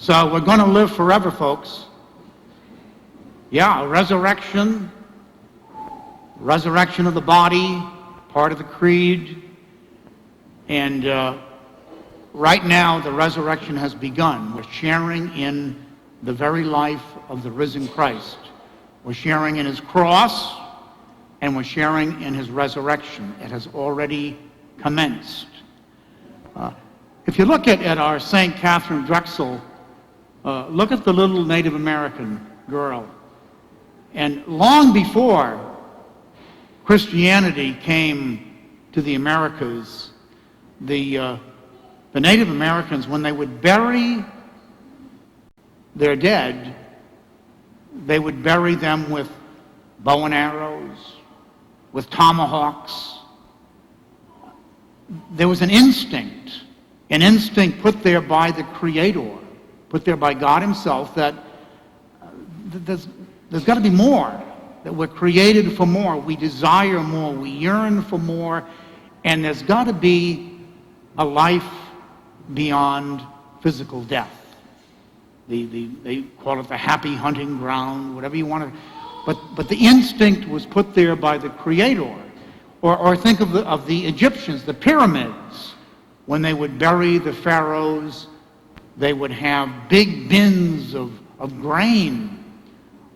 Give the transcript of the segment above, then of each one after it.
So we're going to live forever, folks. Yeah, resurrection of the body, part of the creed. And right now, the resurrection has begun. We're sharing in the very life of the risen Christ. We're sharing in his cross, and we're sharing in his resurrection. It has already commenced. If you look at our St. Catherine Drexel, look at the little Native American girl. And long before Christianity came to the Americas, the Native Americans, when they would bury their dead, they would bury them with bow and arrows, with tomahawks. There was an instinct put there by the Creator, put there by God himself, that there's got to be more, that we're created for more, we desire more, we yearn for more, and there's got to be a life beyond physical death. They call it the happy hunting ground, whatever you want to, but the instinct was put there by the Creator. Or think of the Egyptians, the pyramids. When they would bury the pharaohs, they would have big bins of grain,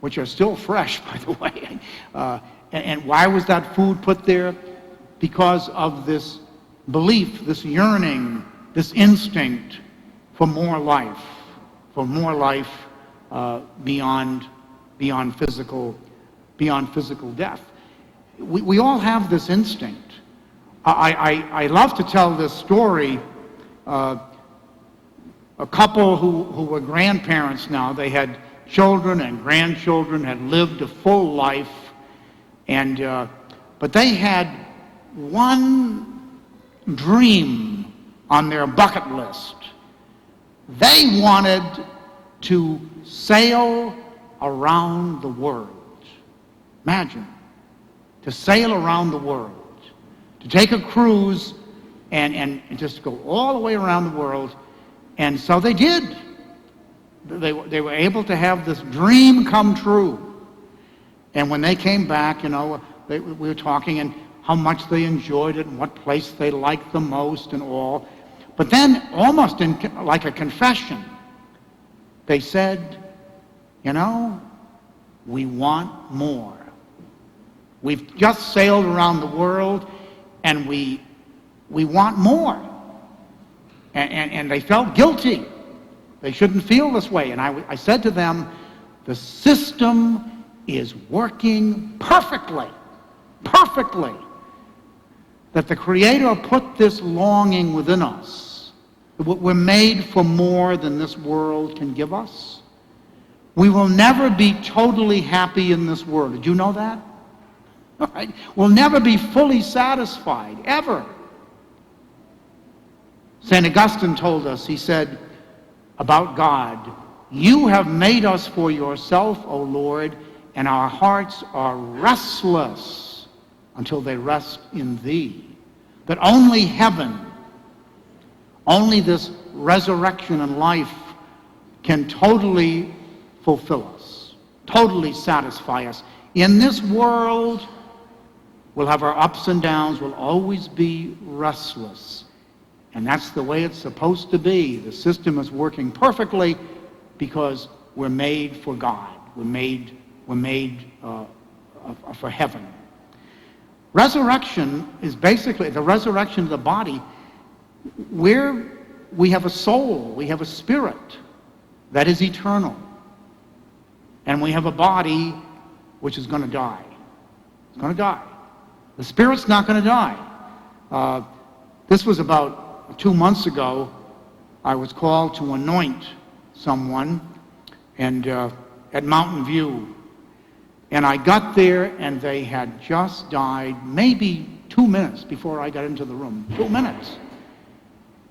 which are still fresh, by the way. And why was that food put there? Because of this belief, this yearning, this instinct for more life beyond physical death. We all have this instinct. I love to tell this story. A couple who were grandparents now, they had children and grandchildren, had lived a full life, and but they had one dream on their bucket list. They wanted to sail around the world. Imagine, to sail around the world, to take a cruise and just go all the way around the world. And so they did. They were able to have this dream come true. And when they came back, we were talking and how much they enjoyed it and what place they liked the most and all. But then, almost like a confession, they said, we want more. We've just sailed around the world, and we want more. And they felt guilty. They shouldn't feel this way. And I said to them, the system is working perfectly. That the Creator put this longing within us. We're made for more than this world can give us. We will never be totally happy in this world. Did you know that? Right? We'll never be fully satisfied, ever. St. Augustine told us, he said about God, you have made us for yourself, O Lord, and our hearts are restless until they rest in thee. That only heaven, only this resurrection and life can totally fulfill us, totally satisfy us. In this world, we'll have our ups and downs, we'll always be restless. And that's the way it's supposed to be. The system is working perfectly because we're made for God. We're made for heaven. Resurrection is basically the resurrection of the body, where we have a soul, we have a spirit that is eternal. And we have a body which is going to die. It's going to die. The spirit's not going to die. This was about 2 months ago. I was called to anoint someone and at Mountain View. And I got there and they had just died maybe 2 minutes before I got into the room. 2 minutes.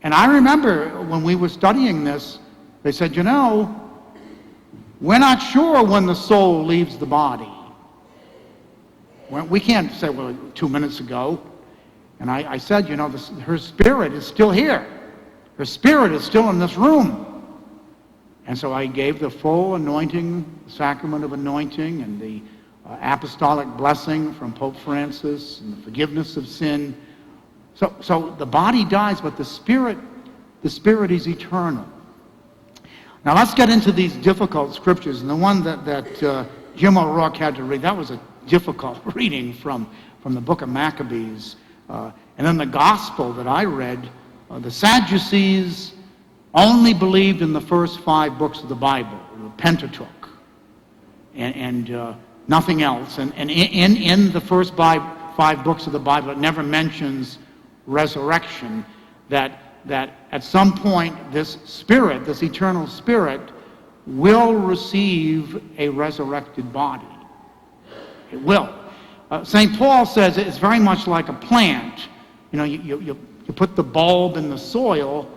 And I remember when we were studying this, they said, we're not sure when the soul leaves the body. We can't say, 2 minutes ago. And I said, her spirit is still here. Her spirit is still in this room. And so I gave the full anointing, sacrament of anointing, and the apostolic blessing from Pope Francis, and the forgiveness of sin. So the body dies, but the spirit is eternal. Now let's get into these difficult scriptures. And the one that Jim O'Rourke had to read, that was a difficult reading from the book of Maccabees. And then the gospel that I read, the Sadducees only believed in the first 5 books of the Bible, the Pentateuch, and nothing else. And in the first 5 books of the Bible, it never mentions resurrection, that at some point this spirit, this eternal spirit, will receive a resurrected body. It will. St. Paul says it's very much like a plant. You know, you put the bulb in the soil,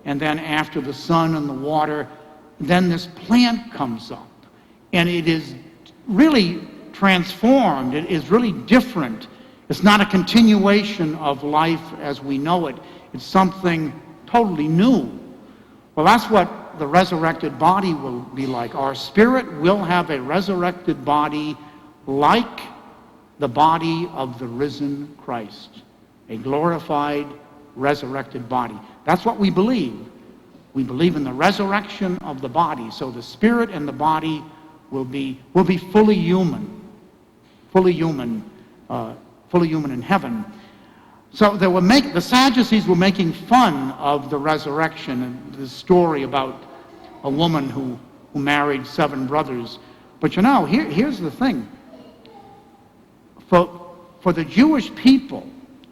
and then after the sun and the water, then this plant comes up. And it is really transformed. It is really different. It's not a continuation of life as we know it. It's something totally new. Well, that's what the resurrected body will be like. Our spirit will have a resurrected body like the body of the risen Christ. A glorified, resurrected body. That's what we believe. We believe in the resurrection of the body. So the spirit and the body will be fully human. Fully human in heaven. So the Sadducees were making fun of the resurrection and the story about a woman who married 7 brothers. But you know, here's the thing. For the Jewish people,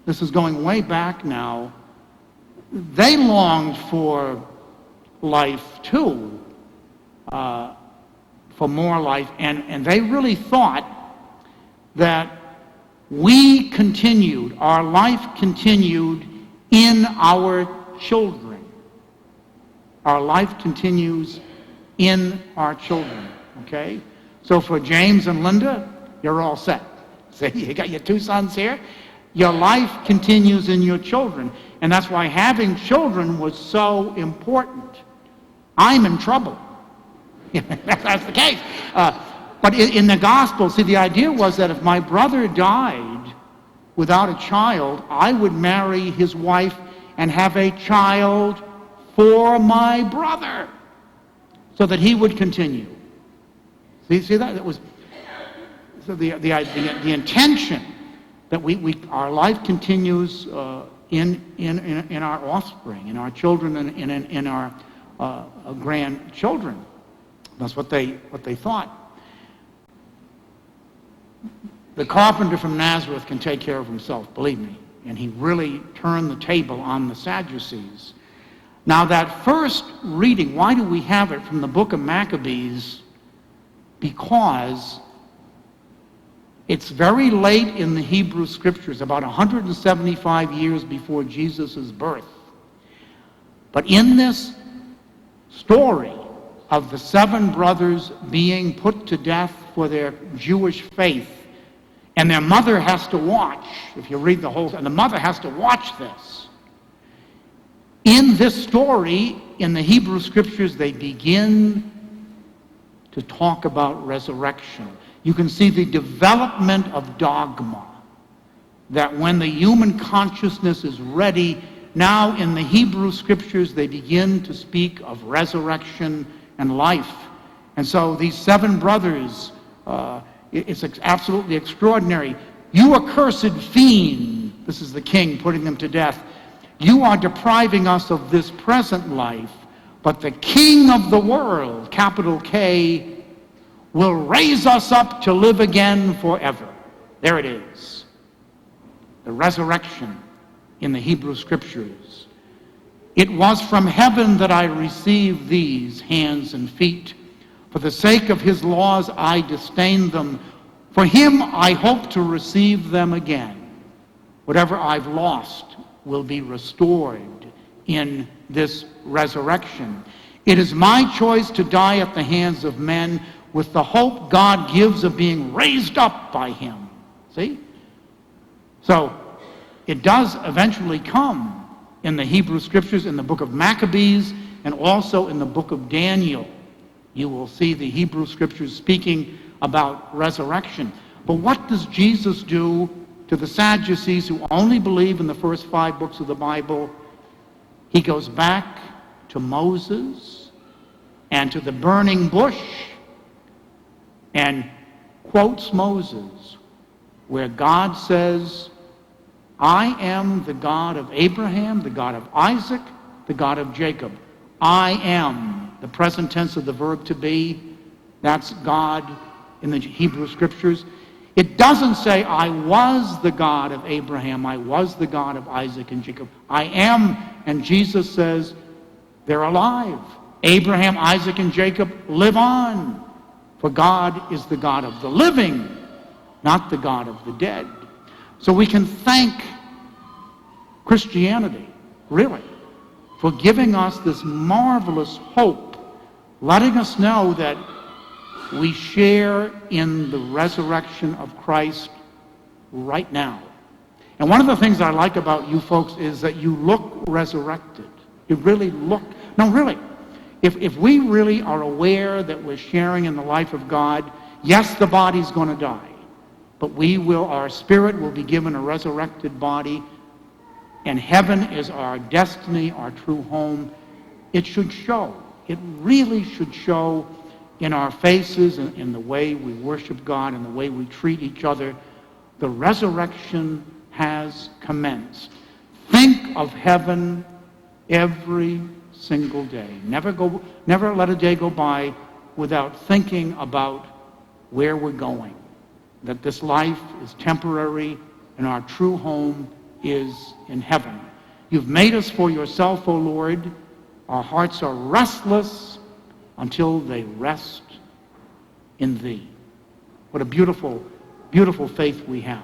this is going way back now, they longed for life too, for more life, and they really thought that our life continued in our children. Our life continues in our children, okay? So for James and Linda, you're all set. See, you got your 2 sons here. Your life continues in your children. And that's why having children was so important. I'm in trouble. That's the case. But in the gospel, see, the idea was that if my brother died without a child, I would marry his wife and have a child for my brother so that he would continue. See that? That was so the intention that our life continues in our offspring, in our children, and in our grandchildren. That's what they thought. The carpenter from Nazareth can take care of himself, believe me. And he really turned the table on the Sadducees. Now that first reading, why do we have it from the book of Maccabees? Because it's very late in the Hebrew Scriptures, about 175 years before Jesus' birth. But in this story of the 7 brothers being put to death for their Jewish faith, and their mother has to watch, if you read the whole thing, the mother has to watch this. In this story, in the Hebrew Scriptures, they begin to talk about resurrection. You can see the development of dogma, that when the human consciousness is ready, now in the Hebrew Scriptures, they begin to speak of resurrection and life. And so these 7 brothers, it's absolutely extraordinary. You accursed fiend, this is the king putting them to death, you are depriving us of this present life, but the King of the world, capital K, will raise us up to live again forever. There it is. The resurrection in the Hebrew Scriptures. It was from heaven that I received these hands and feet. For the sake of his laws I disdain them. For him I hope to receive them again. Whatever I've lost will be restored in this resurrection. It is my choice to die at the hands of men with the hope God gives of being raised up by him. See? So, it does eventually come in the Hebrew Scriptures, in the book of Maccabees, and also in the book of Daniel. you will see the Hebrew Scriptures speaking about resurrection. But what does Jesus do to the Sadducees who only believe in the first 5 books of the Bible? He goes back to Moses and to the burning bush and quotes Moses, where God says, I am the God of Abraham, the God of Isaac, the God of Jacob. I am, the present tense of the verb to be. That's God in the Hebrew Scriptures. It doesn't say, I was the God of Abraham, I was the God of Isaac and Jacob. I am, and Jesus says, they're alive. Abraham, Isaac, and Jacob live on. For God is the God of the living, not the God of the dead. So we can thank Christianity, really, for giving us this marvelous hope, letting us know that we share in the resurrection of Christ right now. And one of the things I like about you folks is that you look resurrected. You really look, no, really. If we really are aware that we're sharing in the life of God, yes, the body's going to die, but our spirit will be given a resurrected body, and heaven is our destiny, our true home. It should show. It really should show in our faces and in the way we worship God and the way we treat each other. The resurrection has commenced. Think of heaven every single day. Never let a day go by without thinking about where we're going. That this life is temporary and our true home is in heaven. You've made us for yourself, O Lord. Our hearts are restless until they rest in Thee. What a beautiful, beautiful faith we have.